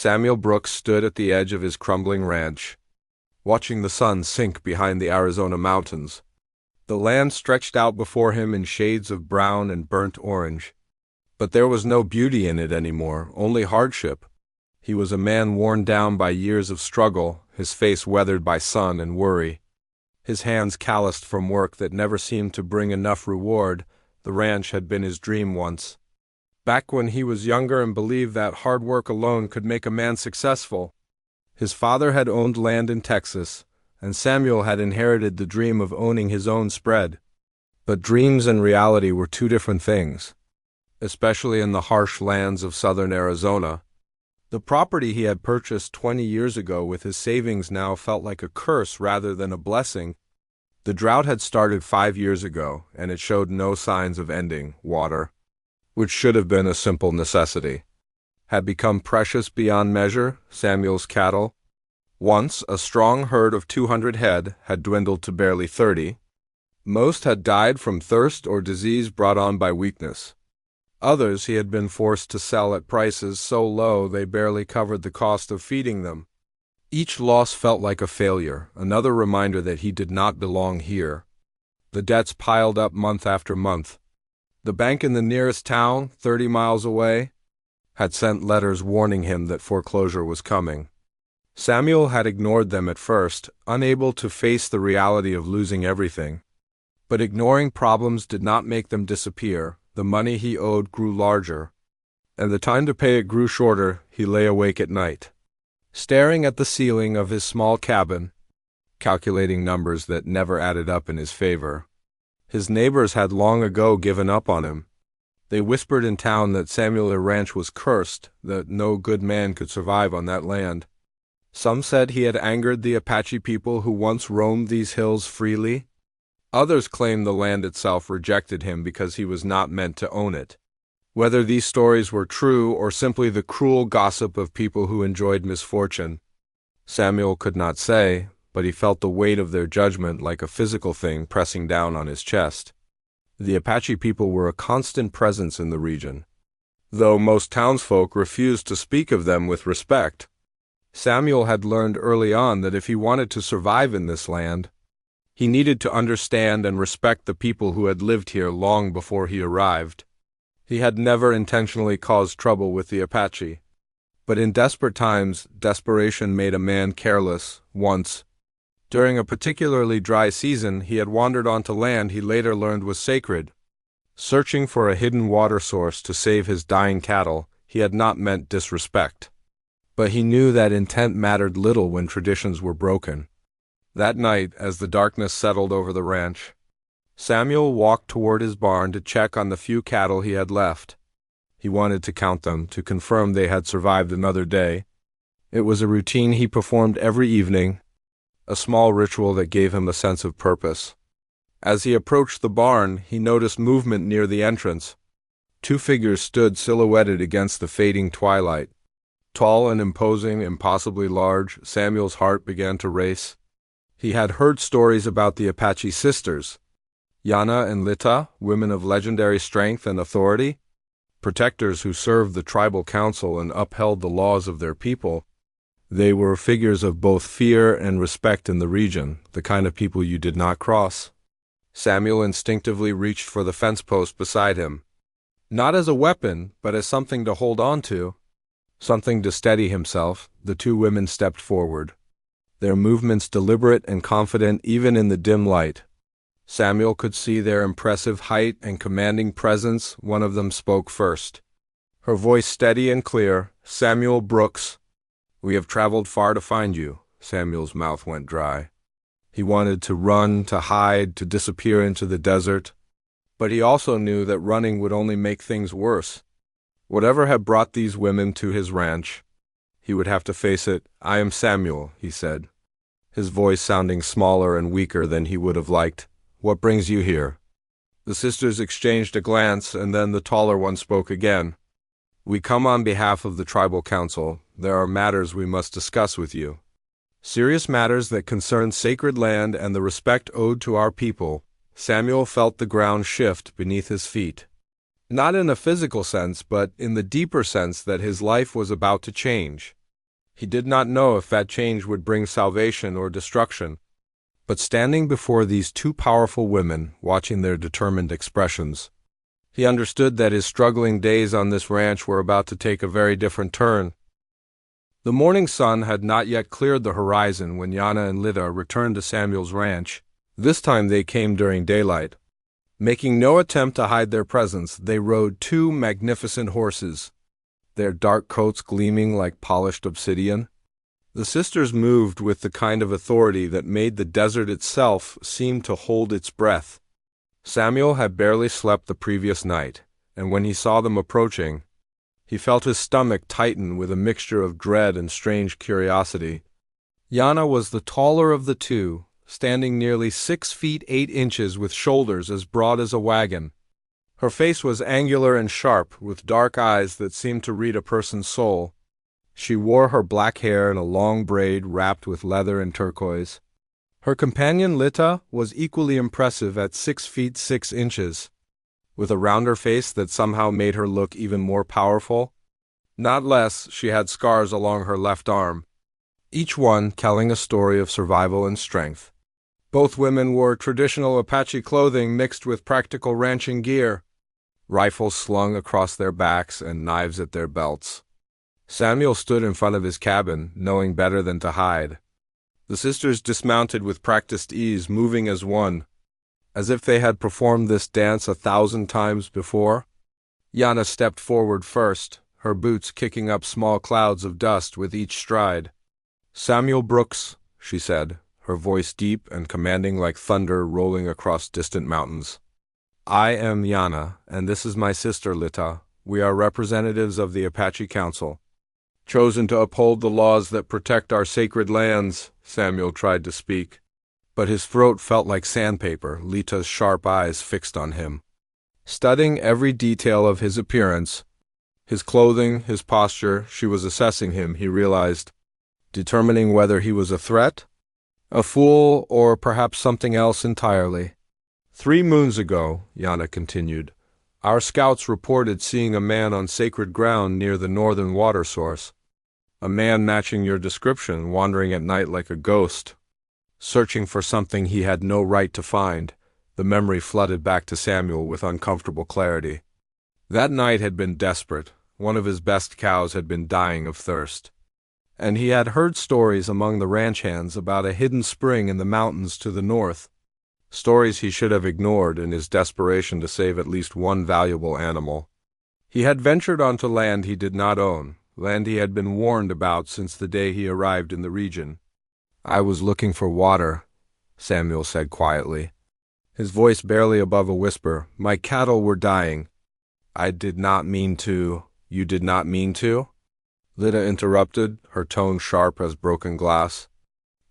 Samuel Brooks stood at the edge of his crumbling ranch, watching the sun sink behind the Arizona mountains. The land stretched out before him in shades of brown and burnt orange. But there was no beauty in it anymore, only hardship. He was a man worn down by years of struggle, his face weathered by sun and worry. His hands calloused from work that never seemed to bring enough reward. The ranch had been his dream once. Back when he was younger and believed that hard work alone could make a man successful. His father had owned land in Texas, and Samuel had inherited the dream of owning his own spread. But dreams and reality were two different things, especially in the harsh lands of southern Arizona. The property he had purchased 20 years ago with his savings now felt like a curse rather than a blessing. The drought had started 5 years ago, and it showed no signs of ending. Water, which should have been a simple necessity, had become precious beyond measure. Samuel's cattle, once a strong herd of 200 head, had dwindled to barely 30. Most had died from thirst or disease brought on by weakness. Others he had been forced to sell at prices so low they barely covered the cost of feeding them. Each loss felt like a failure, another reminder that he did not belong here. The debts piled up month after month. The bank in the nearest town, 30 miles away, had sent letters warning him that foreclosure was coming. Samuel had ignored them at first, unable to face the reality of losing everything. But ignoring problems did not make them disappear. The money he owed grew larger, and the time to pay it grew shorter. He lay awake at night, staring at the ceiling of his small cabin, calculating numbers that never added up in his favor. His neighbors had long ago given up on him. They whispered in town that Samuel's ranch was cursed, that no good man could survive on that land. Some said he had angered the Apache people who once roamed these hills freely. Others claimed the land itself rejected him because he was not meant to own it. Whether these stories were true or simply the cruel gossip of people who enjoyed misfortune, Samuel could not say, but he felt the weight of their judgment like a physical thing pressing down on his chest. The Apache people were a constant presence in the region, though most townsfolk refused to speak of them with respect. Samuel had learned early on that if he wanted to survive in this land, he needed to understand and respect the people who had lived here long before he arrived. He had never intentionally caused trouble with the Apache, but in desperate times, desperation made a man careless. Once, during a particularly dry season, he had wandered onto land he later learned was sacred. Searching for a hidden water source to save his dying cattle, he had not meant disrespect. But he knew that intent mattered little when traditions were broken. That night, as the darkness settled over the ranch, Samuel walked toward his barn to check on the few cattle he had left. He wanted to count them, to confirm they had survived another day. It was a routine he performed every evening, a small ritual that gave him a sense of purpose. As he approached the barn, he noticed movement near the entrance. 2 figures stood silhouetted against the fading twilight. Tall and imposing, impossibly large, Samuel's heart began to race. He had heard stories about the Apache Sisters, Yana and Lita, women of legendary strength and authority, protectors who served the tribal council and upheld the laws of their people. They were figures of both fear and respect in the region, the kind of people you did not cross. Samuel instinctively reached for the fence post beside him, not as a weapon, but as something to hold on to, something to steady himself. The 2 women stepped forward, their movements deliberate and confident even in the dim light. Samuel could see their impressive height and commanding presence. One of them spoke first, her voice steady and clear. "Samuel Brooks, we have traveled far to find you." Samuel's mouth went dry. He wanted to run, to hide, to disappear into the desert. But he also knew that running would only make things worse. Whatever had brought these women to his ranch, he would have to face it. "I am Samuel," he said, his voice sounding smaller and weaker than he would have liked. "What brings you here?" The sisters exchanged a glance, and then the taller one spoke again. "We come on behalf of the tribal council. There are matters we must discuss with you. Serious matters that concern sacred land and the respect owed to our people." Samuel felt the ground shift beneath his feet. Not in a physical sense, but in the deeper sense that his life was about to change. He did not know if that change would bring salvation or destruction. But standing before these two powerful women, watching their determined expressions, he understood that his struggling days on this ranch were about to take a very different turn. The morning sun had not yet cleared the horizon when Yana and Lita returned to Samuel's ranch. This time they came during daylight. Making no attempt to hide their presence, they rode two magnificent horses, their dark coats gleaming like polished obsidian. The sisters moved with the kind of authority that made the desert itself seem to hold its breath. Samuel had barely slept the previous night, and when he saw them approaching, he felt his stomach tighten with a mixture of dread and strange curiosity. Yana was the taller of the two, standing nearly 6 feet 8 inches with shoulders as broad as a wagon. Her face was angular and sharp, with dark eyes that seemed to read a person's soul. She wore her black hair in a long braid wrapped with leather and turquoise. Her companion Lita was equally impressive at 6 feet 6 inches, with a rounder face that somehow made her look even more powerful. Not less, she had scars along her left arm, each one telling a story of survival and strength. Both women wore traditional Apache clothing mixed with practical ranching gear, rifles slung across their backs and knives at their belts. Samuel stood in front of his cabin, knowing better than to hide. The sisters dismounted with practiced ease, moving as one, as if they had performed this dance 1,000 times before. Yana stepped forward first, her boots kicking up small clouds of dust with each stride. "Samuel Brooks," she said, her voice deep and commanding like thunder rolling across distant mountains. "I am Yana, and this is my sister Lita. We are representatives of the Apache Council, chosen to uphold the laws that protect our sacred lands." Samuel tried to speak, but his throat felt like sandpaper, Lita's sharp eyes fixed on him. Studying every detail of his appearance, his clothing, his posture, she was assessing him, he realized, determining whether he was a threat, a fool, or perhaps something else entirely. 3 moons ago," Yana continued, "our scouts reported seeing a man on sacred ground near the northern water source. A man matching your description, wandering at night like a ghost, searching for something he had no right to find." The memory flooded back to Samuel with uncomfortable clarity. That night had been desperate. One of his best cows had been dying of thirst, and he had heard stories among the ranch hands about a hidden spring in the mountains to the north. Stories he should have ignored in his desperation to save at least one valuable animal. He had ventured onto land he did not own, land he had been warned about since the day he arrived in the region. "I was looking for water," Samuel said quietly, his voice barely above a whisper. "My cattle were dying." "I did not mean to." "You did not mean to?" Lita interrupted, her tone sharp as broken glass.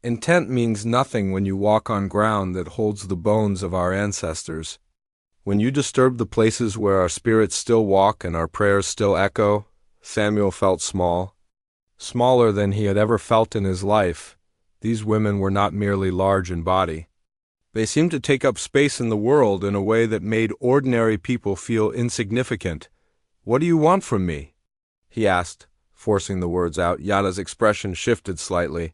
"Intent means nothing when you walk on ground that holds the bones of our ancestors. When you disturb the places where our spirits still walk and our prayers still echo." Samuel felt small, smaller than he had ever felt in his life. These women were not merely large in body. They seemed to take up space in the world in a way that made ordinary people feel insignificant. "What do you want from me?" he asked, forcing the words out. Yana's expression shifted slightly,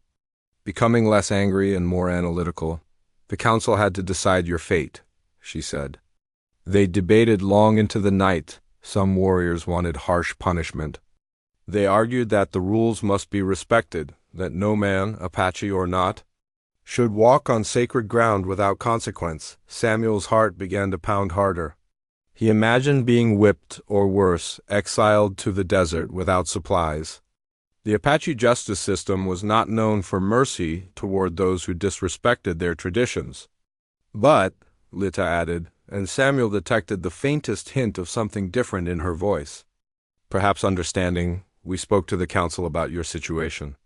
becoming less angry and more analytical. "The council had to decide your fate," she said. "They debated long into the night. Some warriors wanted harsh punishment. They argued that the rules must be respected, that no man, Apache or not, should walk on sacred ground without consequence." Samuel's heart began to pound harder. He imagined being whipped, or worse, exiled to the desert without supplies. The Apache justice system was not known for mercy toward those who disrespected their traditions. "But," Lita added, and Samuel detected the faintest hint of something different in her voice, perhaps understanding, "we spoke to the council about your situation.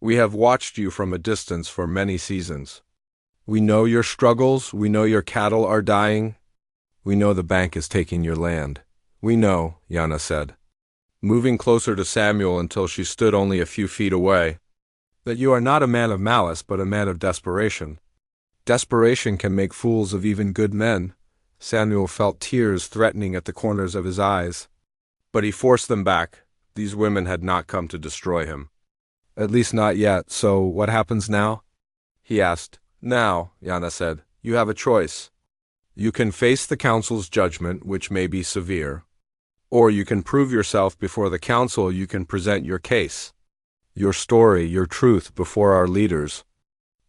We have watched you from a distance for many seasons. We know your struggles, we know your cattle are dying. We know the bank is taking your land." "We know," Yana said, moving closer to Samuel until she stood only a few feet away, "that you are not a man of malice, but a man of desperation. Desperation can make fools of even good men." Samuel felt tears threatening at the corners of his eyes, but he forced them back. These women had not come to destroy him. At least not yet, so what happens now? He asked. Now, Yana said, you have a choice. You can face the council's judgment, which may be severe. Or you can prove yourself before the council. You can present your case, your story, your truth before our leaders.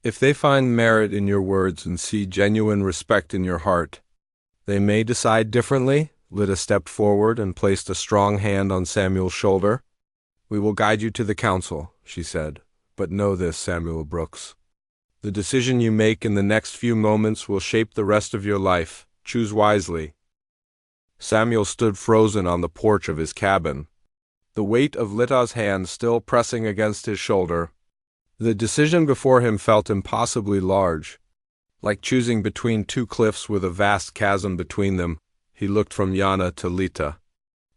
If they find merit in your words and see genuine respect in your heart, they may decide differently. Lita stepped forward and placed a strong hand on Samuel's shoulder. We will guide you to the council, she said. But know this, Samuel Brooks. The decision you make in the next few moments will shape the rest of your life. Choose wisely. Samuel stood frozen on the porch of his cabin, the weight of Lita's hand still pressing against his shoulder. The decision before him felt impossibly large, like choosing between two cliffs with a vast chasm between them. He looked from Yana to Lita,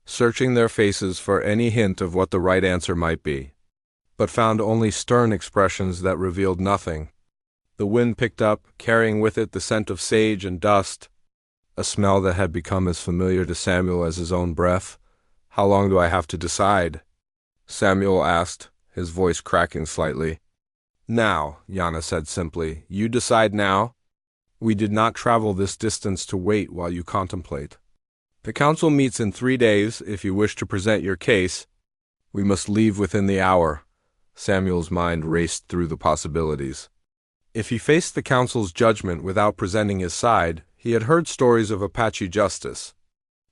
searching their faces for any hint of what the right answer might be, but found only stern expressions that revealed nothing. The wind picked up, carrying with it the scent of sage and dust, a smell that had become as familiar to Samuel as his own breath. How long do I have to decide? Samuel asked, his voice cracking slightly. Now, Yana said simply. You decide now. We did not travel this distance to wait while you contemplate. The council meets in 3 days. If you wish to present your case, we must leave within the hour. Samuel's mind raced through the possibilities. If he faced the council's judgment without presenting his side, he had heard stories of Apache justice.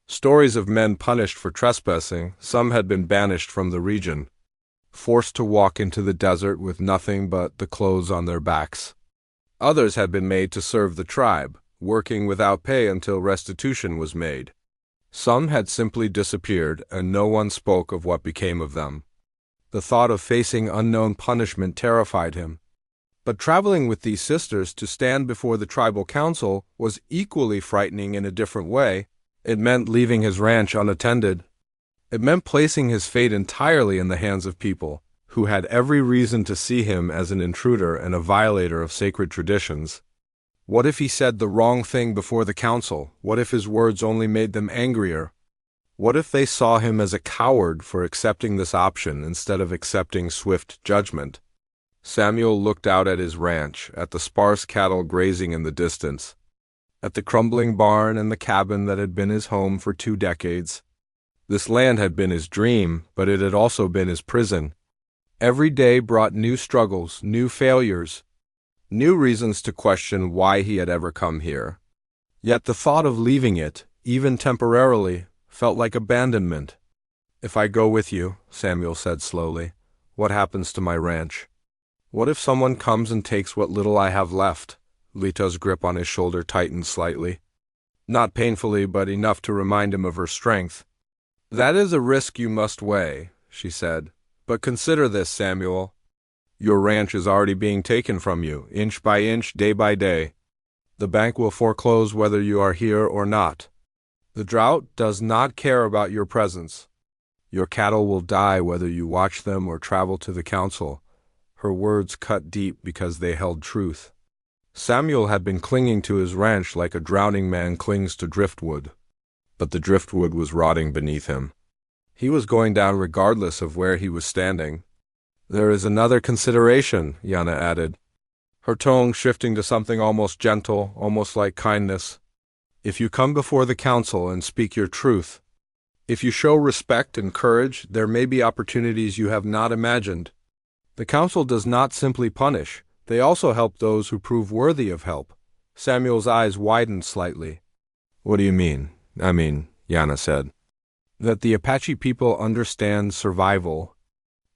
Stories of men punished for trespassing. Some had been banished from the region, forced to walk into the desert with nothing but the clothes on their backs. Others had been made to serve the tribe, working without pay until restitution was made. Some had simply disappeared, and no one spoke of what became of them. The thought of facing unknown punishment terrified him. But traveling with these sisters to stand before the tribal council was equally frightening in a different way. It meant leaving his ranch unattended. It meant placing his fate entirely in the hands of people who had every reason to see him as an intruder and a violator of sacred traditions. What if he said the wrong thing before the council? What if his words only made them angrier? What if they saw him as a coward for accepting this option instead of accepting swift judgment? Samuel looked out at his ranch, at the sparse cattle grazing in the distance, at the crumbling barn and the cabin that had been his home for 2 decades. This land had been his dream, but it had also been his prison. Every day brought new struggles, new failures, new reasons to question why he had ever come here. Yet the thought of leaving it, even temporarily, felt like abandonment. If I go with you, Samuel said slowly, what happens to my ranch? What if someone comes and takes what little I have left? Lita's grip on his shoulder tightened slightly. Not painfully, but enough to remind him of her strength. That is a risk you must weigh, she said. But consider this, Samuel. Your ranch is already being taken from you, inch by inch, day by day. The bank will foreclose whether you are here or not. The drought does not care about your presence. Your cattle will die whether you watch them or travel to the council. Her words cut deep because they held truth. Samuel had been clinging to his ranch like a drowning man clings to driftwood. But the driftwood was rotting beneath him. He was going down regardless of where he was standing. There is another consideration, Yana added, her tone shifting to something almost gentle, almost like kindness. If you come before the council and speak your truth, if you show respect and courage, there may be opportunities you have not imagined. The council does not simply punish. They also help those who prove worthy of help. Samuel's eyes widened slightly. What do you mean? Yana said. That the Apache people understand survival.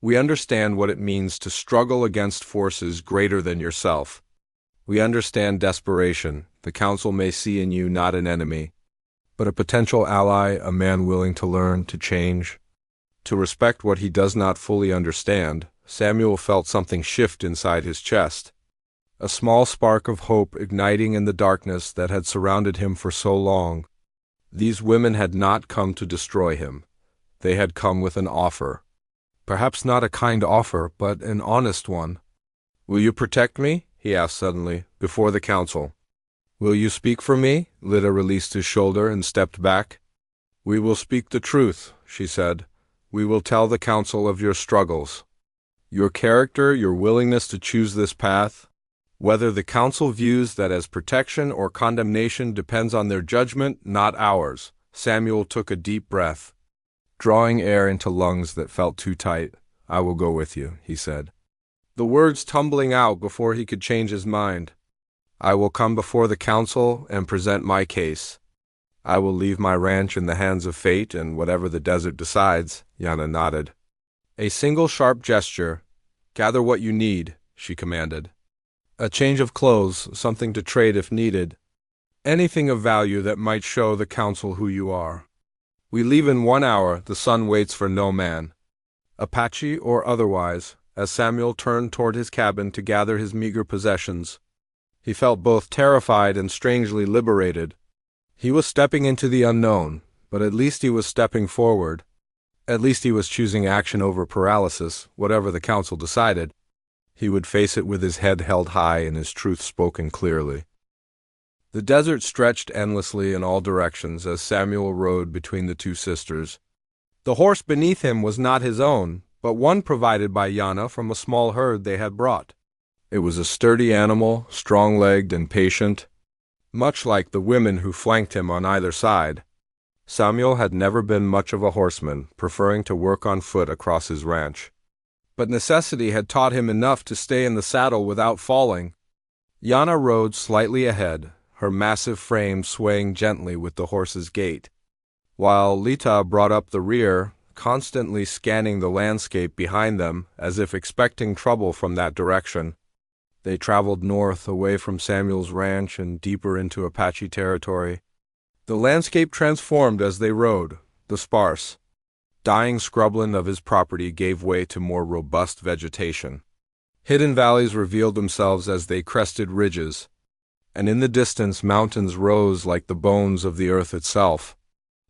We understand what it means to struggle against forces greater than yourself. We understand desperation. The council may see in you not an enemy, but a potential ally, a man willing to learn, to change, to respect what he does not fully understand. Samuel felt something shift inside his chest, a small spark of hope igniting in the darkness that had surrounded him for so long. These women had not come to destroy him. They had come with an offer. Perhaps not a kind offer, but an honest one. Will you protect me? He asked suddenly, before the council. Will you speak for me? Lita released his shoulder and stepped back. We will speak the truth, she said. We will tell the council of your struggles. Your character, your willingness to choose this path. Whether the council views that as protection or condemnation depends on their judgment, not ours. Samuel took a deep breath, drawing air into lungs that felt too tight. I will go with you, he said, the words tumbling out before he could change his mind. I will come before the council and present my case. I will leave my ranch in the hands of fate and whatever the desert decides. Yana nodded. A single sharp gesture. Gather what you need, she commanded. A change of clothes, something to trade if needed. Anything of value that might show the council who you are. We leave in 1 hour, the sun waits for no man. Apache or otherwise, as Samuel turned toward his cabin to gather his meager possessions. He felt both terrified and strangely liberated. He was stepping into the unknown, but at least he was stepping forward. At least he was choosing action over paralysis, whatever the council decided. He would face it with his head held high and his truth spoken clearly. The desert stretched endlessly in all directions as Samuel rode between the two sisters. The horse beneath him was not his own, but one provided by Yana from a small herd they had brought. It was a sturdy animal, strong-legged and patient, much like the women who flanked him on either side. Samuel had never been much of a horseman, preferring to work on foot across his ranch. But necessity had taught him enough to stay in the saddle without falling. Yana rode slightly ahead, her massive frame swaying gently with the horse's gait, while Lita brought up the rear, constantly scanning the landscape behind them as if expecting trouble from that direction. They traveled north, away from Samuel's ranch and deeper into Apache territory. The landscape transformed as they rode. The sparse, dying scrubland of his property gave way to more robust vegetation. Hidden valleys revealed themselves as they crested ridges, and in the distance mountains rose like the bones of the earth itself.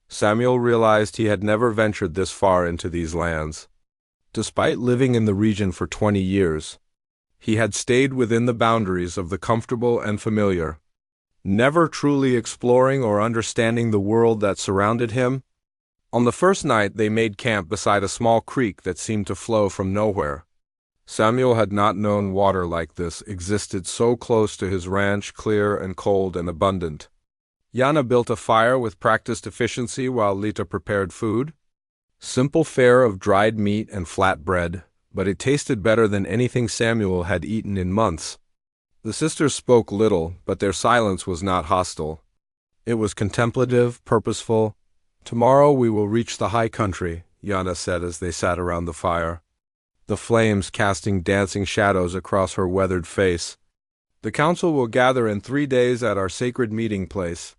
Samuel realized he had never ventured this far into these lands. Despite living in the region for 20 years, he had stayed within the boundaries of the comfortable and familiar, never truly exploring or understanding the world that surrounded him. On the first night, they made camp beside a small creek that seemed to flow from nowhere. Samuel had not known water like this existed so close to his ranch, clear and cold and abundant. Yana built a fire with practiced efficiency while Lita prepared food. Simple fare of dried meat and flat bread, but it tasted better than anything Samuel had eaten in months. The sisters spoke little, but their silence was not hostile. It was contemplative, purposeful. Tomorrow we will reach the high country, Yana said as they sat around the fire, the flames casting dancing shadows across her weathered face. The council will gather in 3 days at our sacred meeting place.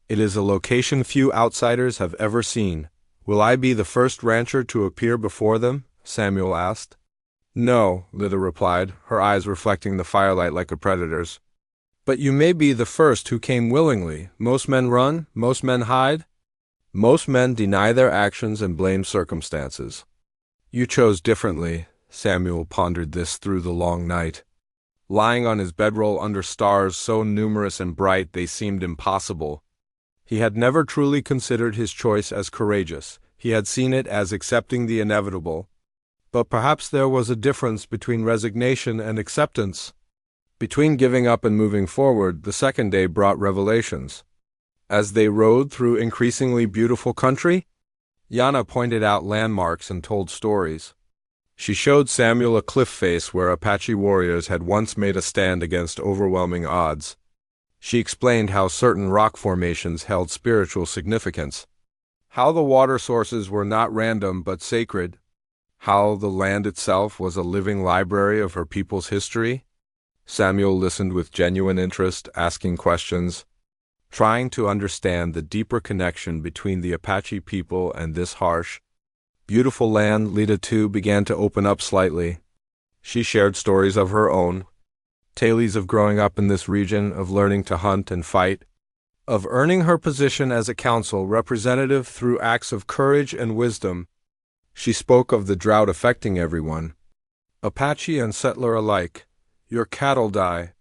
It is a location few outsiders have ever seen. Will I be the first rancher to appear before them? Samuel asked. No, Lita replied, her eyes reflecting the firelight like a predator's. But you may be the first who came willingly. Most men run, most men hide. Most men deny their actions and blame circumstances. You chose differently. Samuel pondered this through the long night. Lying on his bedroll under stars so numerous and bright they seemed impossible. He had never truly considered his choice as courageous. He had seen it as accepting the inevitable. But perhaps there was a difference between resignation and acceptance. Between giving up and moving forward, the second day brought revelations. As they rode through increasingly beautiful country, Yana pointed out landmarks and told stories. She showed Samuel a cliff face where Apache warriors had once made a stand against overwhelming odds. She explained how certain rock formations held spiritual significance, how the water sources were not random but sacred, how the land itself was a living library of her people's history. Samuel listened with genuine interest, asking questions, trying to understand the deeper connection between the Apache people and this harsh, beautiful land. Lita too began to open up slightly. She shared stories of her own, tales of growing up in this region, of learning to hunt and fight, of earning her position as a council representative through acts of courage and wisdom. She spoke of the drought affecting everyone, Apache and settler alike. Your cattle die.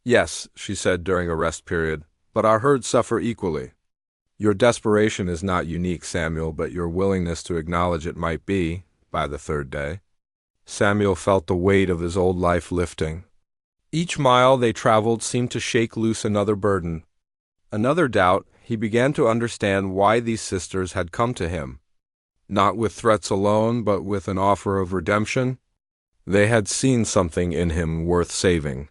Yes, she said during a rest period, but our herds suffer equally. Your desperation is not unique, Samuel, but your willingness to acknowledge it might be, by the third day. Samuel felt the weight of his old life lifting. Each mile they traveled seemed to shake loose another burden. Another doubt. He began to understand why these sisters had come to him. Not with threats alone, but with an offer of redemption. They had seen something in him worth saving.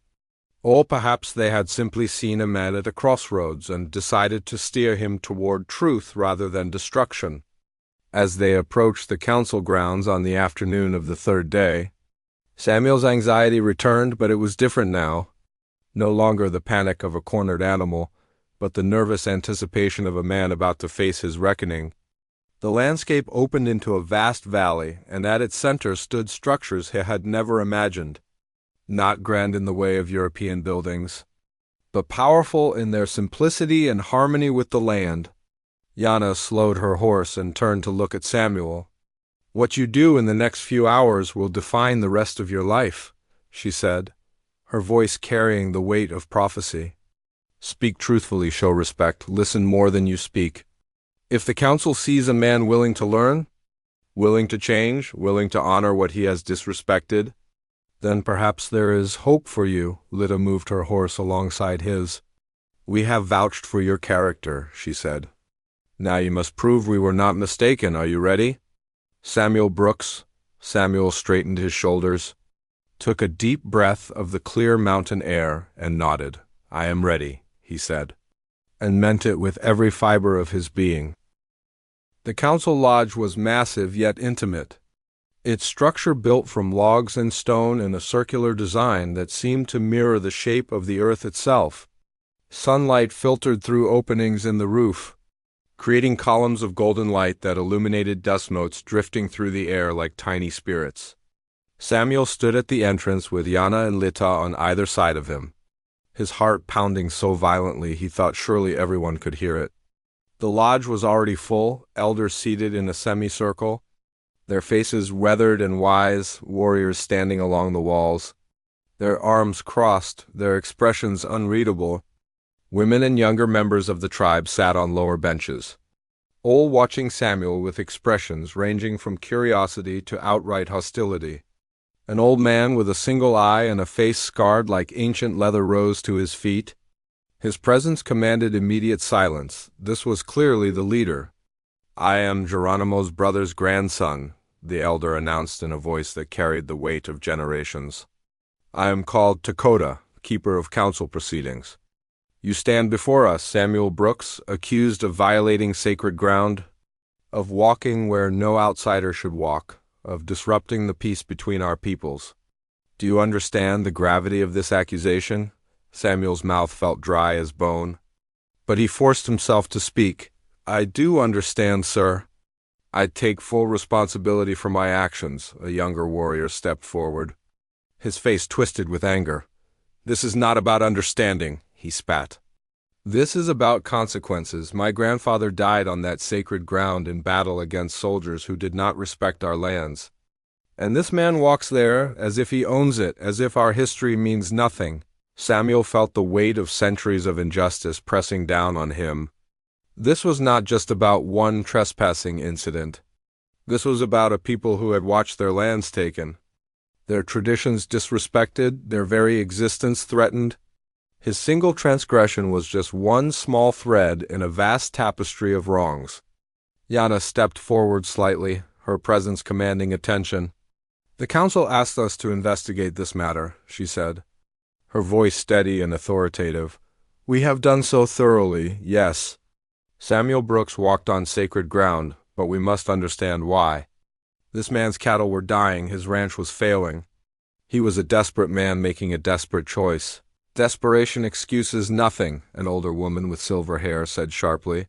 Or perhaps they had simply seen a man at a crossroads and decided to steer him toward truth rather than destruction. As they approached the council grounds on the afternoon of the third day, Samuel's anxiety returned, but it was different now. No longer the panic of a cornered animal, but the nervous anticipation of a man about to face his reckoning. The landscape opened into a vast valley, and at its center stood structures he had never imagined. Not grand in the way of European buildings, but powerful in their simplicity and harmony with the land. Yana slowed her horse and turned to look at Samuel. "What you do in the next few hours will define the rest of your life," she said, her voice carrying the weight of prophecy. "Speak truthfully, show respect, listen more than you speak. If the council sees a man willing to learn, willing to change, willing to honor what he has disrespected, then perhaps there is hope for you." Lita moved her horse alongside his. "We have vouched for your character," she said. "Now you must prove we were not mistaken. Are you ready?" Samuel straightened his shoulders, took a deep breath of the clear mountain air, and nodded. "I am ready," he said, and meant it with every fiber of his being. The council lodge was massive yet intimate, its structure built from logs and stone in a circular design that seemed to mirror the shape of the earth itself. Sunlight filtered through openings in the roof, creating columns of golden light that illuminated dust motes drifting through the air like tiny spirits. Samuel stood at the entrance with Yana and Lita on either side of him, his heart pounding so violently he thought surely everyone could hear it. The lodge was already full, elders seated in a semicircle, their faces weathered and wise, warriors standing along the walls, their arms crossed, their expressions unreadable. Women and younger members of the tribe sat on lower benches, all watching Samuel with expressions ranging from curiosity to outright hostility. An old man with a single eye and a face scarred like ancient leather rose to his feet. His presence commanded immediate silence. This was clearly the leader. "I am Geronimo's brother's grandson," the elder announced in a voice that carried the weight of generations. "I am called Dakota, keeper of council proceedings. You stand before us, Samuel Brooks, accused of violating sacred ground, of walking where no outsider should walk, of disrupting the peace between our peoples. Do you understand the gravity of this accusation?" Samuel's mouth felt dry as bone, but he forced himself to speak. "I do understand, sir. I take full responsibility for my actions." A younger warrior stepped forward, his face twisted with anger. "This is not about understanding," he spat. "This is about consequences. My grandfather died on that sacred ground in battle against soldiers who did not respect our lands. And this man walks there as if he owns it, as if our history means nothing." Samuel felt the weight of centuries of injustice pressing down on him. This was not just about one trespassing incident. This was about a people who had watched their lands taken, their traditions disrespected, their very existence threatened. His single transgression was just one small thread in a vast tapestry of wrongs. Yana stepped forward slightly, her presence commanding attention. "The council asked us to investigate this matter," she said, her voice steady and authoritative. "We have done so thoroughly, yes. Samuel Brooks walked on sacred ground, but we must understand why. This man's cattle were dying, his ranch was failing. He was a desperate man making a desperate choice." "Desperation excuses nothing," an older woman with silver hair said sharply.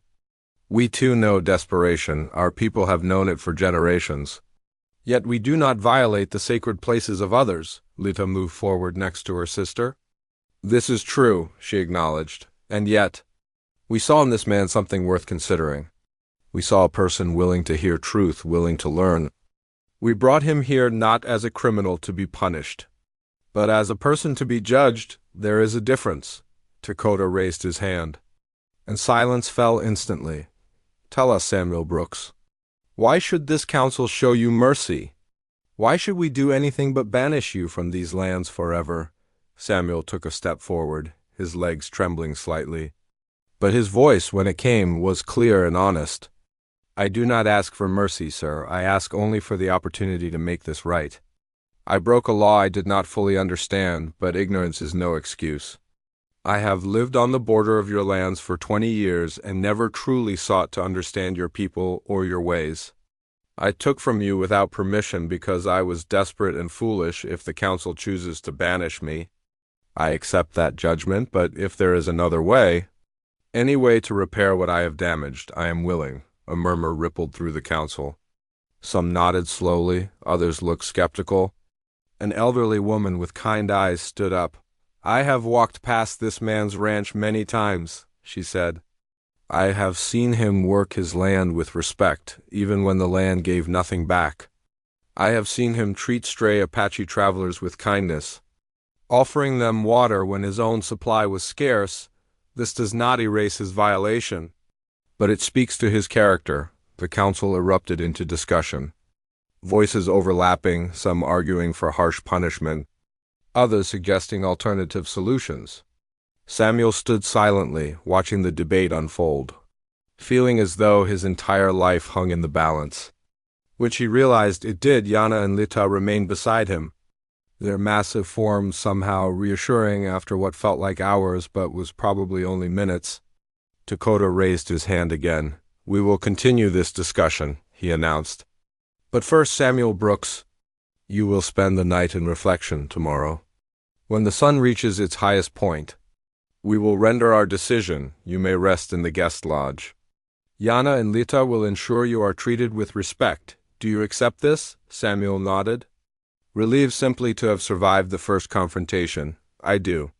"We too know desperation. Our people have known it for generations. Yet we do not violate the sacred places of others." Lita moved forward next to her sister. "This is true," she acknowledged, "and yet, we saw in this man something worth considering. We saw a person willing to hear truth, willing to learn. We brought him here not as a criminal to be punished, but as a person to be judged. There is a difference." Dakota raised his hand, and silence fell instantly. "Tell us, Samuel Brooks, why should this council show you mercy? Why should we do anything but banish you from these lands forever? Samuel took a step forward, his legs trembling slightly. But his voice, when it came, was clear and honest. I do not ask for mercy, sir. I ask only for the opportunity to make this right. I broke a law I did not fully understand, but ignorance is no excuse. I have lived on the border of your lands for 20 years and never truly sought to understand your people or your ways. I took from you without permission because I was desperate and foolish. If the council chooses to banish me, I accept that judgment, but if there is another way, any way to repair what I have damaged, I am willing. A murmur rippled through the council. Some nodded slowly, others looked skeptical. An elderly woman with kind eyes stood up. I have walked past this man's ranch many times, she said. I have seen him work his land with respect, even when the land gave nothing back. I have seen him treat stray Apache travelers with kindness, offering them water when his own supply was scarce. This does not erase his violation, but it speaks to his character. The council erupted into discussion, voices overlapping, some arguing for harsh punishment, others suggesting alternative solutions. Samuel stood silently, watching the debate unfold, feeling as though his entire life hung in the balance. When he realized it did, Yana and Lita remained beside him, their massive forms somehow reassuring after what felt like hours but was probably only minutes. Dakota raised his hand again. We will continue this discussion, he announced. But first, Samuel Brooks, you will spend the night in reflection tomorrow. When the sun reaches its highest point, we will render our decision. You may rest in the guest lodge. Yana and Lita will ensure you are treated with respect. Do you accept this? Samuel nodded, relieved simply to have survived the first confrontation. I do.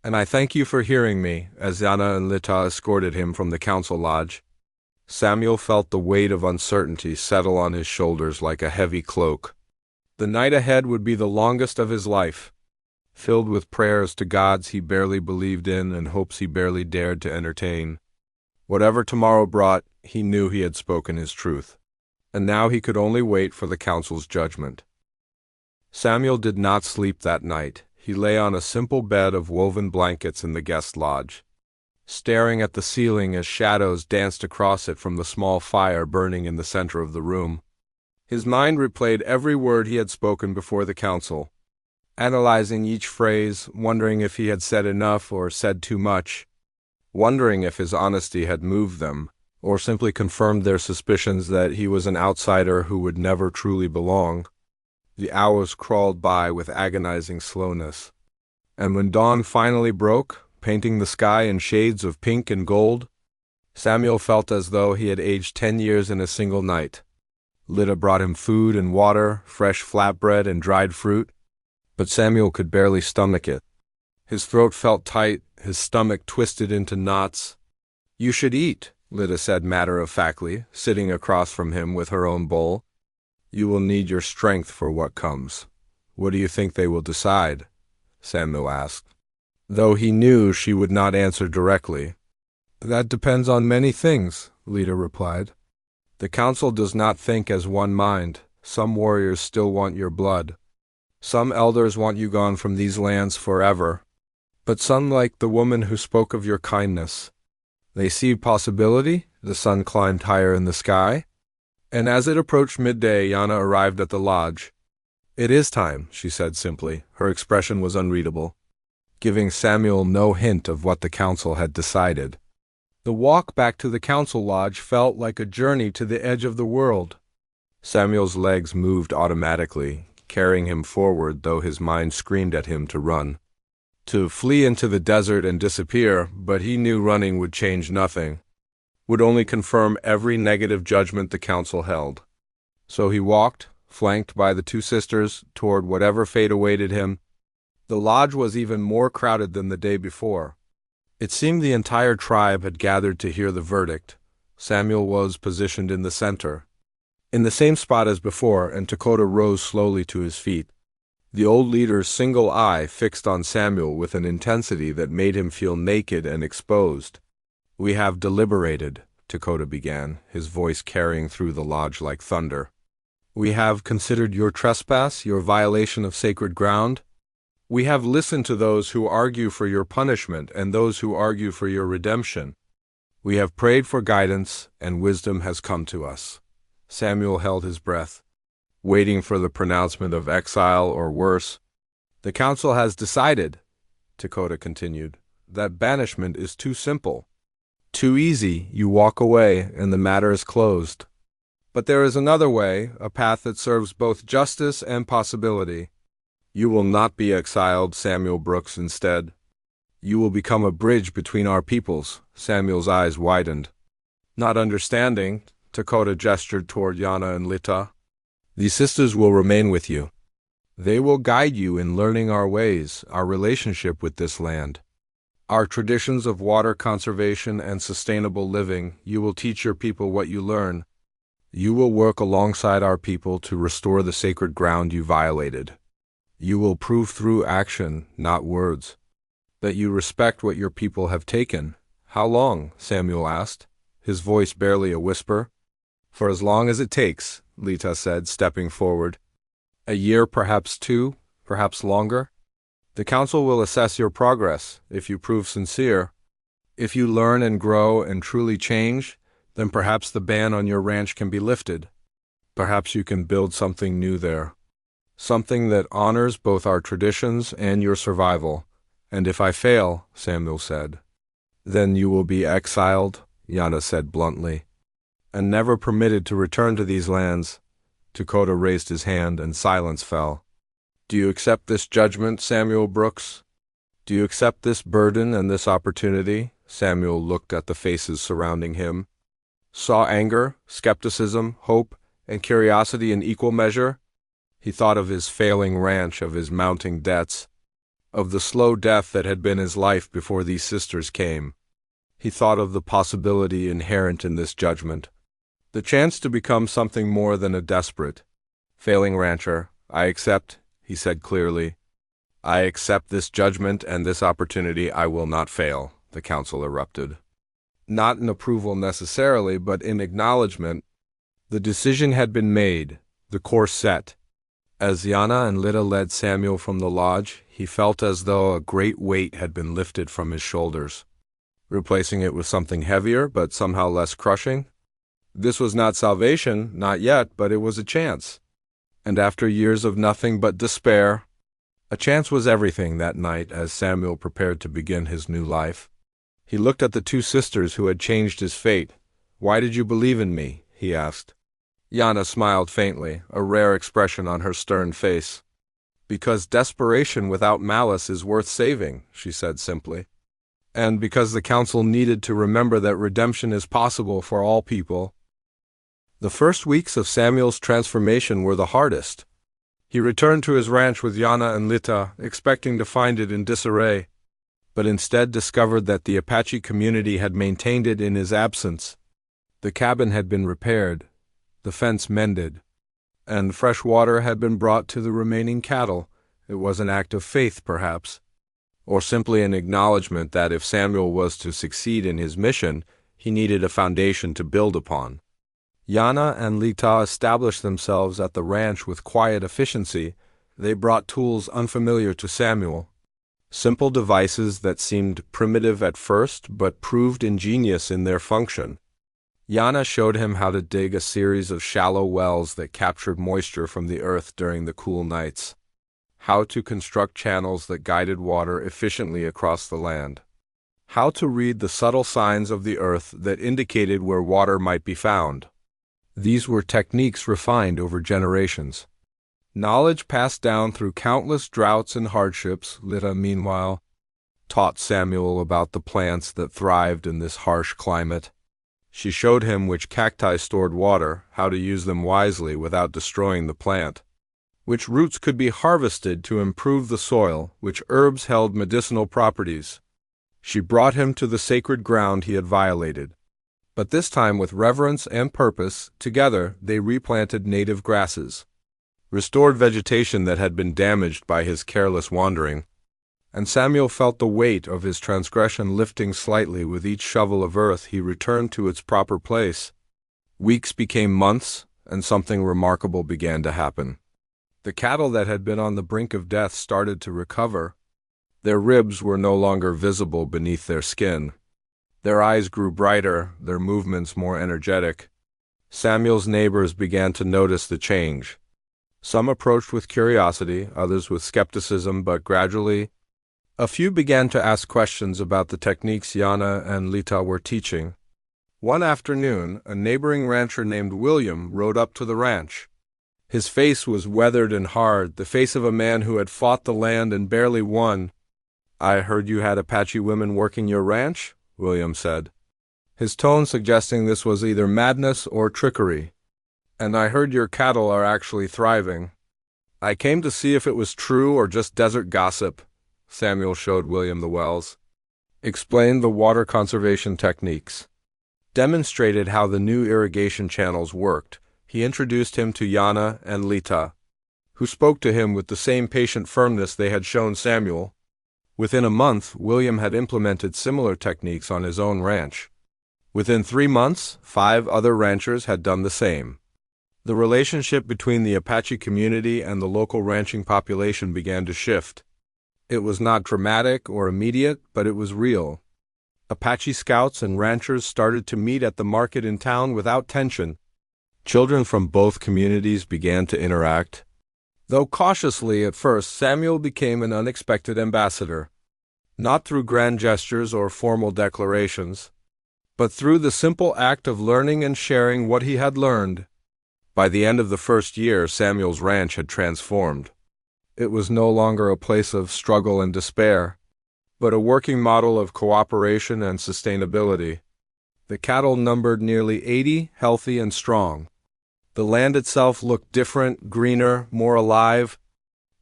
And I thank you for hearing me, as Yana and Lita escorted him from the council lodge. Samuel felt the weight of uncertainty settle on his shoulders like a heavy cloak. The night ahead would be the longest of his life, filled with prayers to gods he barely believed in and hopes he barely dared to entertain. Whatever tomorrow brought, he knew he had spoken his truth, and now he could only wait for the council's judgment. Samuel did not sleep that night. He lay on a simple bed of woven blankets in the guest lodge, staring at the ceiling as shadows danced across it from the small fire burning in the center of the room. His mind replayed every word he had spoken before the council, analyzing each phrase, wondering if he had said enough or said too much, wondering if his honesty had moved them, or simply confirmed their suspicions that he was an outsider who would never truly belong. The hours crawled by with agonizing slowness, and when dawn finally broke, painting the sky in shades of pink and gold, Samuel felt as though he had aged 10 years in a single night. Lita brought him food and water, fresh flatbread and dried fruit, but Samuel could barely stomach it. His throat felt tight, his stomach twisted into knots. You should eat, Lita said matter-of-factly, sitting across from him with her own bowl. You will need your strength for what comes. What do you think they will decide? Samuel asked, though he knew she would not answer directly. That depends on many things, Lita replied. The council does not think as one mind. Some warriors still want your blood. Some elders want you gone from these lands forever. But some like the woman who spoke of your kindness. They see possibility. The sun climbed higher in the sky, and as it approached midday, Yana arrived at the lodge. It is time, she said simply. Her expression was unreadable, giving Samuel no hint of what the council had decided. The walk back to the council lodge felt like a journey to the edge of the world. Samuel's legs moved automatically, carrying him forward, though his mind screamed at him to run, to flee into the desert and disappear, but he knew running would change nothing, would only confirm every negative judgment the council held. So he walked, flanked by the two sisters, toward whatever fate awaited him. The lodge was even more crowded than the day before. It seemed the entire tribe had gathered to hear the verdict. Samuel was positioned in the center, in the same spot as before, and Dakota rose slowly to his feet, the old leader's single eye fixed on Samuel with an intensity that made him feel naked and exposed. We have deliberated, Dakota began, his voice carrying through the lodge like thunder. We have considered your trespass, your violation of sacred ground. We have listened to those who argue for your punishment and those who argue for your redemption. We have prayed for guidance, and wisdom has come to us." Samuel held his breath, waiting for the pronouncement of exile or worse. "The council has decided," Dakota continued, "that banishment is too simple. Too easy, you walk away and the matter is closed. But there is another way, a path that serves both justice and possibility. You will not be exiled, Samuel Brooks, instead. You will become a bridge between our peoples." Samuel's eyes widened. Not understanding, Dakota gestured toward Yana and Lita. "These sisters will remain with you. They will guide you in learning our ways, our relationship with this land, our traditions of water conservation and sustainable living. You will teach your people what you learn. You will work alongside our people to restore the sacred ground you violated. You will prove through action, not words, that you respect what your people have taken." "How long?" Samuel asked, his voice barely a whisper. "For as long as it takes," Lita said, stepping forward. "A year, perhaps 2, perhaps longer. The council will assess your progress, if you prove sincere. If you learn and grow and truly change, then perhaps the ban on your ranch can be lifted. Perhaps you can build something new there. Something that honors both our traditions and your survival. And if I fail," Samuel said, "then you will be exiled," Yana said bluntly, "and never permitted to return to these lands." Dakota raised his hand and silence fell. "Do you accept this judgment, Samuel Brooks? Do you accept this burden and this opportunity?" Samuel looked at the faces surrounding him, saw anger, skepticism, hope, and curiosity in equal measure. He thought of his failing ranch, of his mounting debts, of the slow death that had been his life before these sisters came. He thought of the possibility inherent in this judgment, the chance to become something more than a desperate, failing rancher. "I accept," he said clearly. "I accept this judgment and this opportunity. I will not fail," the council erupted. Not in approval necessarily, but in acknowledgement. The decision had been made, the course set. As Yana and Lita led Samuel from the lodge, he felt as though a great weight had been lifted from his shoulders, replacing it with something heavier but somehow less crushing. This was not salvation, not yet, but it was a chance. And after years of nothing but despair, a chance was everything that night as Samuel prepared to begin his new life. He looked at the 2 sisters who had changed his fate. "Why did you believe in me?" he asked. Yana smiled faintly, a rare expression on her stern face. "Because desperation without malice is worth saving," she said simply. "And because the council needed to remember that redemption is possible for all people." The first weeks of Samuel's transformation were the hardest. He returned to his ranch with Yana and Lita, expecting to find it in disarray, but instead discovered that the Apache community had maintained it in his absence. The cabin had been repaired, the fence mended, and fresh water had been brought to the remaining cattle. It was an act of faith, perhaps, or simply an acknowledgement that if Samuel was to succeed in his mission, he needed a foundation to build upon. Yana and Lita established themselves at the ranch with quiet efficiency. They brought tools unfamiliar to Samuel, simple devices that seemed primitive at first but proved ingenious in their function. Yana showed him how to dig a series of shallow wells that captured moisture from the earth during the cool nights, how to construct channels that guided water efficiently across the land, how to read the subtle signs of the earth that indicated where water might be found. These were techniques refined over generations, knowledge passed down through countless droughts and hardships. Lita, meanwhile, taught Samuel about the plants that thrived in this harsh climate. She showed him which cacti stored water, how to use them wisely without destroying the plant, which roots could be harvested to improve the soil, which herbs held medicinal properties. She brought him to the sacred ground he had violated. But this time with reverence and purpose, together they replanted native grasses, restored vegetation that had been damaged by his careless wandering, and Samuel felt the weight of his transgression lifting slightly with each shovel of earth he returned to its proper place. Weeks became months, and something remarkable began to happen. The cattle that had been on the brink of death started to recover. Their ribs were no longer visible beneath their skin. Their eyes grew brighter, their movements more energetic. Samuel's neighbors began to notice the change. Some approached with curiosity, others with skepticism, but gradually, a few began to ask questions about the techniques Yana and Lita were teaching. One afternoon, a neighboring rancher named William rode up to the ranch. His face was weathered and hard, the face of a man who had fought the land and barely won. "I heard you had Apache women working your ranch," William said, his tone suggesting this was either madness or trickery. "And I heard your cattle are actually thriving. I came to see if it was true or just desert gossip." Samuel showed William the wells, explained the water conservation techniques, demonstrated how the new irrigation channels worked. He introduced him to Yana and Lita, who spoke to him with the same patient firmness they had shown Samuel. Within a month, William had implemented similar techniques on his own ranch. Within 3 months, 5 other ranchers had done the same. The relationship between the Apache community and the local ranching population began to shift. It was not dramatic or immediate, but it was real. Apache scouts and ranchers started to meet at the market in town without tension. Children from both communities began to interact. Though cautiously at first, Samuel became an unexpected ambassador, not through grand gestures or formal declarations, but through the simple act of learning and sharing what he had learned. By the end of the first year, Samuel's ranch had transformed. It was no longer a place of struggle and despair, but a working model of cooperation and sustainability. The cattle numbered nearly 80, healthy and strong. The land itself looked different, greener, more alive.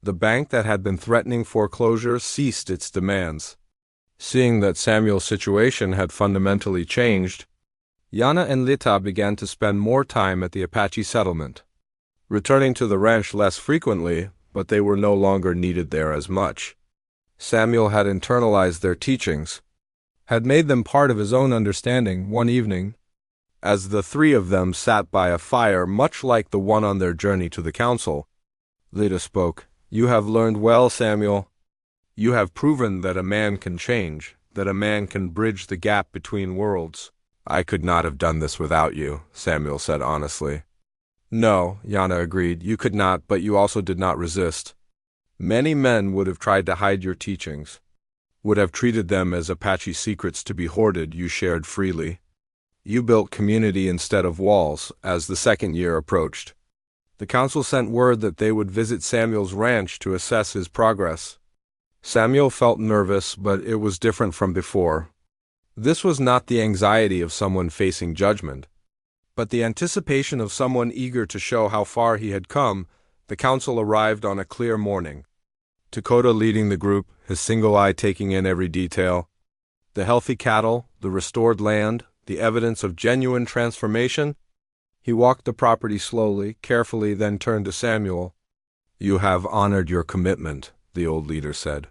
The bank that had been threatening foreclosure ceased its demands. Seeing that Samuel's situation had fundamentally changed, Yana and Lita began to spend more time at the Apache settlement, returning to the ranch less frequently, but they were no longer needed there as much. Samuel had internalized their teachings, had made them part of his own understanding. One evening, as the 3 of them sat by a fire much like the one on their journey to the council, Lita spoke. "You have learned well, Samuel. You have proven that a man can change, that a man can bridge the gap between worlds." "I could not have done this without you," Samuel said honestly. "No," Yana agreed, "you could not, but you also did not resist. Many men would have tried to hide your teachings, would have treated them as Apache secrets to be hoarded. You shared freely. You built community instead of walls." As the second year approached, the council sent word that they would visit Samuel's ranch to assess his progress. Samuel felt nervous, but it was different from before. This was not the anxiety of someone facing judgment, but the anticipation of someone eager to show how far he had come. The council arrived on a clear morning, Dakota leading the group, his single eye taking in every detail. The healthy cattle, the restored land, the evidence of genuine transformation. He walked the property slowly, carefully, then turned to Samuel. "You have honored your commitment," the old leader said.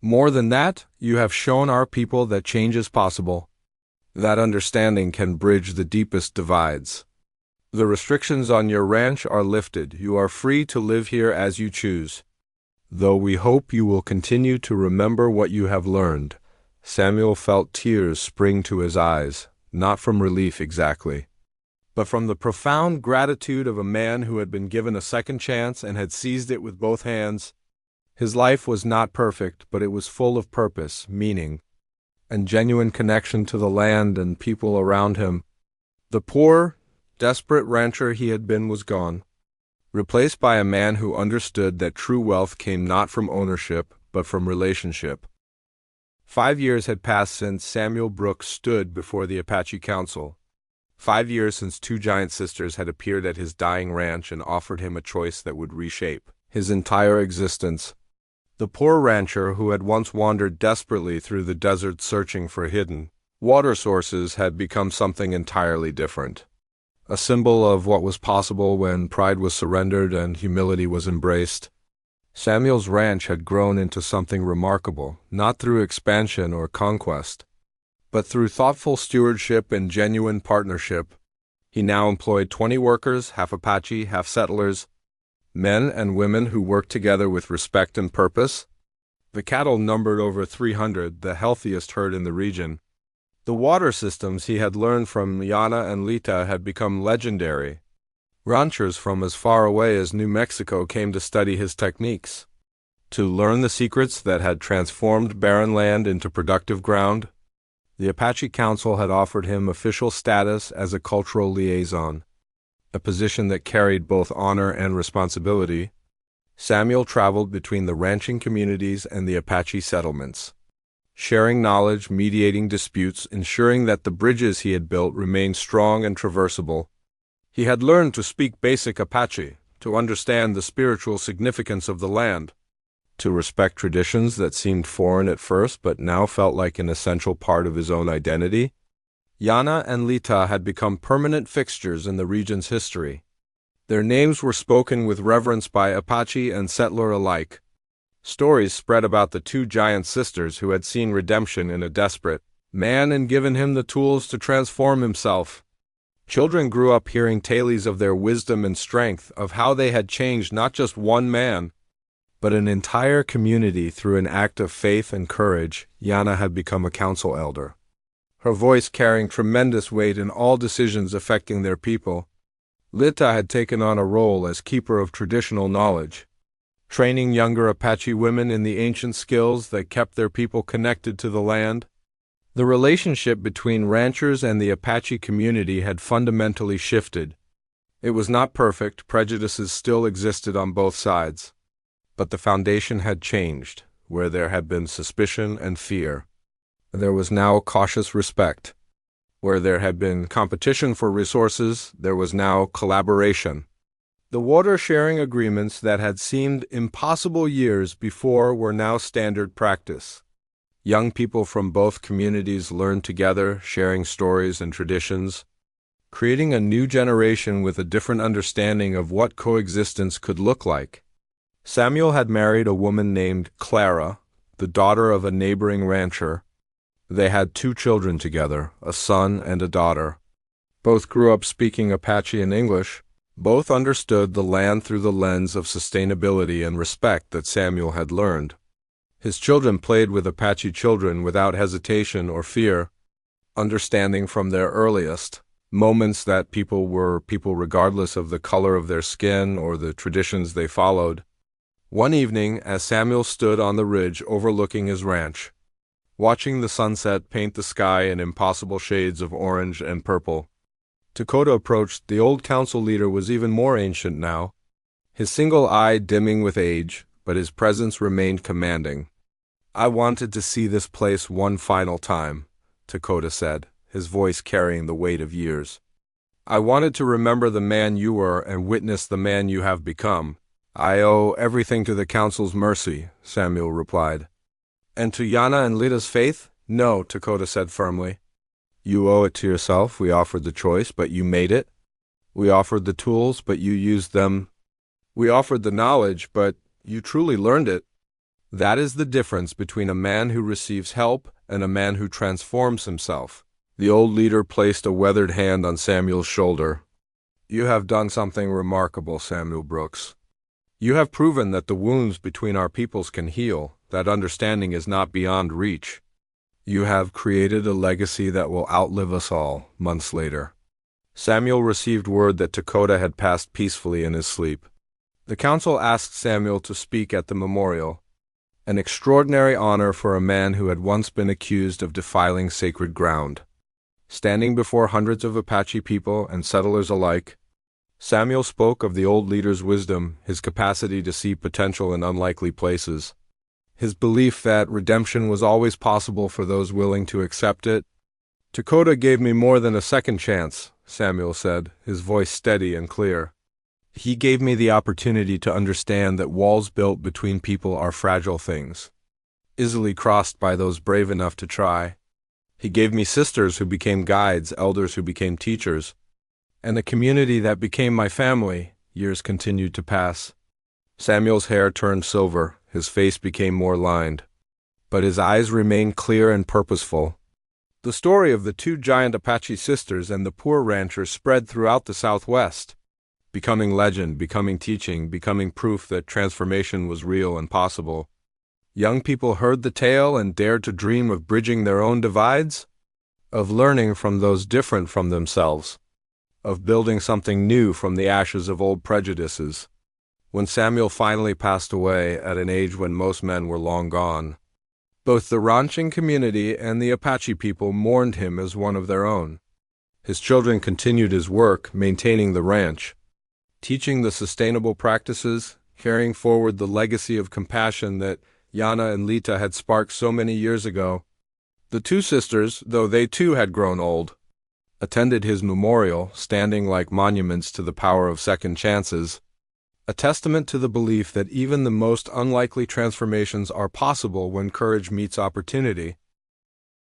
"More than that, you have shown our people that change is possible. That understanding can bridge the deepest divides. The restrictions on your ranch are lifted. You are free to live here as you choose. Though we hope you will continue to remember what you have learned." Samuel felt tears spring to his eyes, not from relief exactly, but from the profound gratitude of a man who had been given a second chance and had seized it with both hands. His life was not perfect, but it was full of purpose, meaning, and genuine connection to the land and people around him. The poor, desperate rancher he had been was gone, replaced by a man who understood that true wealth came not from ownership, but from relationship. 5 years had passed since Samuel Brooks stood before the Apache Council. 5 years since 2 giant sisters had appeared at his dying ranch and offered him a choice that would reshape his entire existence. The poor rancher who had once wandered desperately through the desert searching for hidden water sources had become something entirely different. A symbol of what was possible when pride was surrendered and humility was embraced. Samuel's ranch had grown into something remarkable, not through expansion or conquest, but through thoughtful stewardship and genuine partnership. He now employed 20 workers, half Apache, half settlers, men and women who worked together with respect and purpose. The cattle numbered over 300, the healthiest herd in the region. The water systems he had learned from Yana and Lita had become legendary. Ranchers from as far away as New Mexico came to study his techniques, to learn the secrets that had transformed barren land into productive ground. The Apache Council had offered him official status as a cultural liaison, a position that carried both honor and responsibility. Samuel traveled between the ranching communities and the Apache settlements, sharing knowledge, mediating disputes, ensuring that the bridges he had built remained strong and traversable. He had learned to speak basic Apache, to understand the spiritual significance of the land, to respect traditions that seemed foreign at first but now felt like an essential part of his own identity. Yana and Lita had become permanent fixtures in the region's history. Their names were spoken with reverence by Apache and settler alike. Stories spread about the two giant sisters who had seen redemption in a desperate man and given him the tools to transform himself. Children grew up hearing tales of their wisdom and strength, of how they had changed not just one man, but an entire community through an act of faith and courage. Yana had become a council elder, her voice carrying tremendous weight in all decisions affecting their people. Lita had taken on a role as keeper of traditional knowledge, training younger Apache women in the ancient skills that kept their people connected to the land. The relationship between ranchers and the Apache community had fundamentally shifted. It was not perfect, prejudices still existed on both sides. But the foundation had changed. Where there had been suspicion and fear, there was now cautious respect. Where there had been competition for resources, there was now collaboration. The water-sharing agreements that had seemed impossible years before were now standard practice. Young people from both communities learned together, sharing stories and traditions, creating a new generation with a different understanding of what coexistence could look like. Samuel had married a woman named Clara, the daughter of a neighboring rancher. They had 2 children together, a son and a daughter. Both grew up speaking Apache and English. Both understood the land through the lens of sustainability and respect that Samuel had learned. His children played with Apache children without hesitation or fear, understanding from their earliest moments that people were people regardless of the color of their skin or the traditions they followed. One evening, as Samuel stood on the ridge overlooking his ranch, watching the sunset paint the sky in impossible shades of orange and purple, Dakota approached. The old council leader was even more ancient now, his single eye dimming with age, but his presence remained commanding. "I wanted to see this place one final time," Dakota said, his voice carrying the weight of years. "I wanted to remember the man you were and witness the man you have become." "I owe everything to the council's mercy," Samuel replied. "And to Yana and Lita's faith?" "No," Dakota said firmly. "You owe it to yourself. We offered the choice, but you made it. We offered the tools, but you used them. We offered the knowledge, but you truly learned it. That is the difference between a man who receives help and a man who transforms himself." The old leader placed a weathered hand on Samuel's shoulder. "You have done something remarkable, Samuel Brooks. You have proven that the wounds between our peoples can heal, that understanding is not beyond reach. You have created a legacy that will outlive us all." Months later, Samuel received word that Dakota had passed peacefully in his sleep. The council asked Samuel to speak at the memorial, an extraordinary honor for a man who had once been accused of defiling sacred ground. Standing before hundreds of Apache people and settlers alike, Samuel spoke of the old leader's wisdom, his capacity to see potential in unlikely places, his belief that redemption was always possible for those willing to accept it. "Dakota gave me more than a second chance," Samuel said, his voice steady and clear. "He gave me the opportunity to understand that walls built between people are fragile things, easily crossed by those brave enough to try. He gave me sisters who became guides, elders who became teachers, and a community that became my family." Years continued to pass. Samuel's hair turned silver, his face became more lined, but his eyes remained clear and purposeful. The story of the two giant Apache sisters and the poor rancher spread throughout the Southwest, becoming legend, becoming teaching, becoming proof that transformation was real and possible. Young people heard the tale and dared to dream of bridging their own divides, of learning from those different from themselves, of building something new from the ashes of old prejudices. When Samuel finally passed away at an age when most men were long gone, both the ranching community and the Apache people mourned him as one of their own. His children continued his work, maintaining the ranch, teaching the sustainable practices, carrying forward the legacy of compassion that Yana and Lita had sparked so many years ago. The two sisters, though they too had grown old, attended his memorial, standing like monuments to the power of second chances, a testament to the belief that even the most unlikely transformations are possible when courage meets opportunity.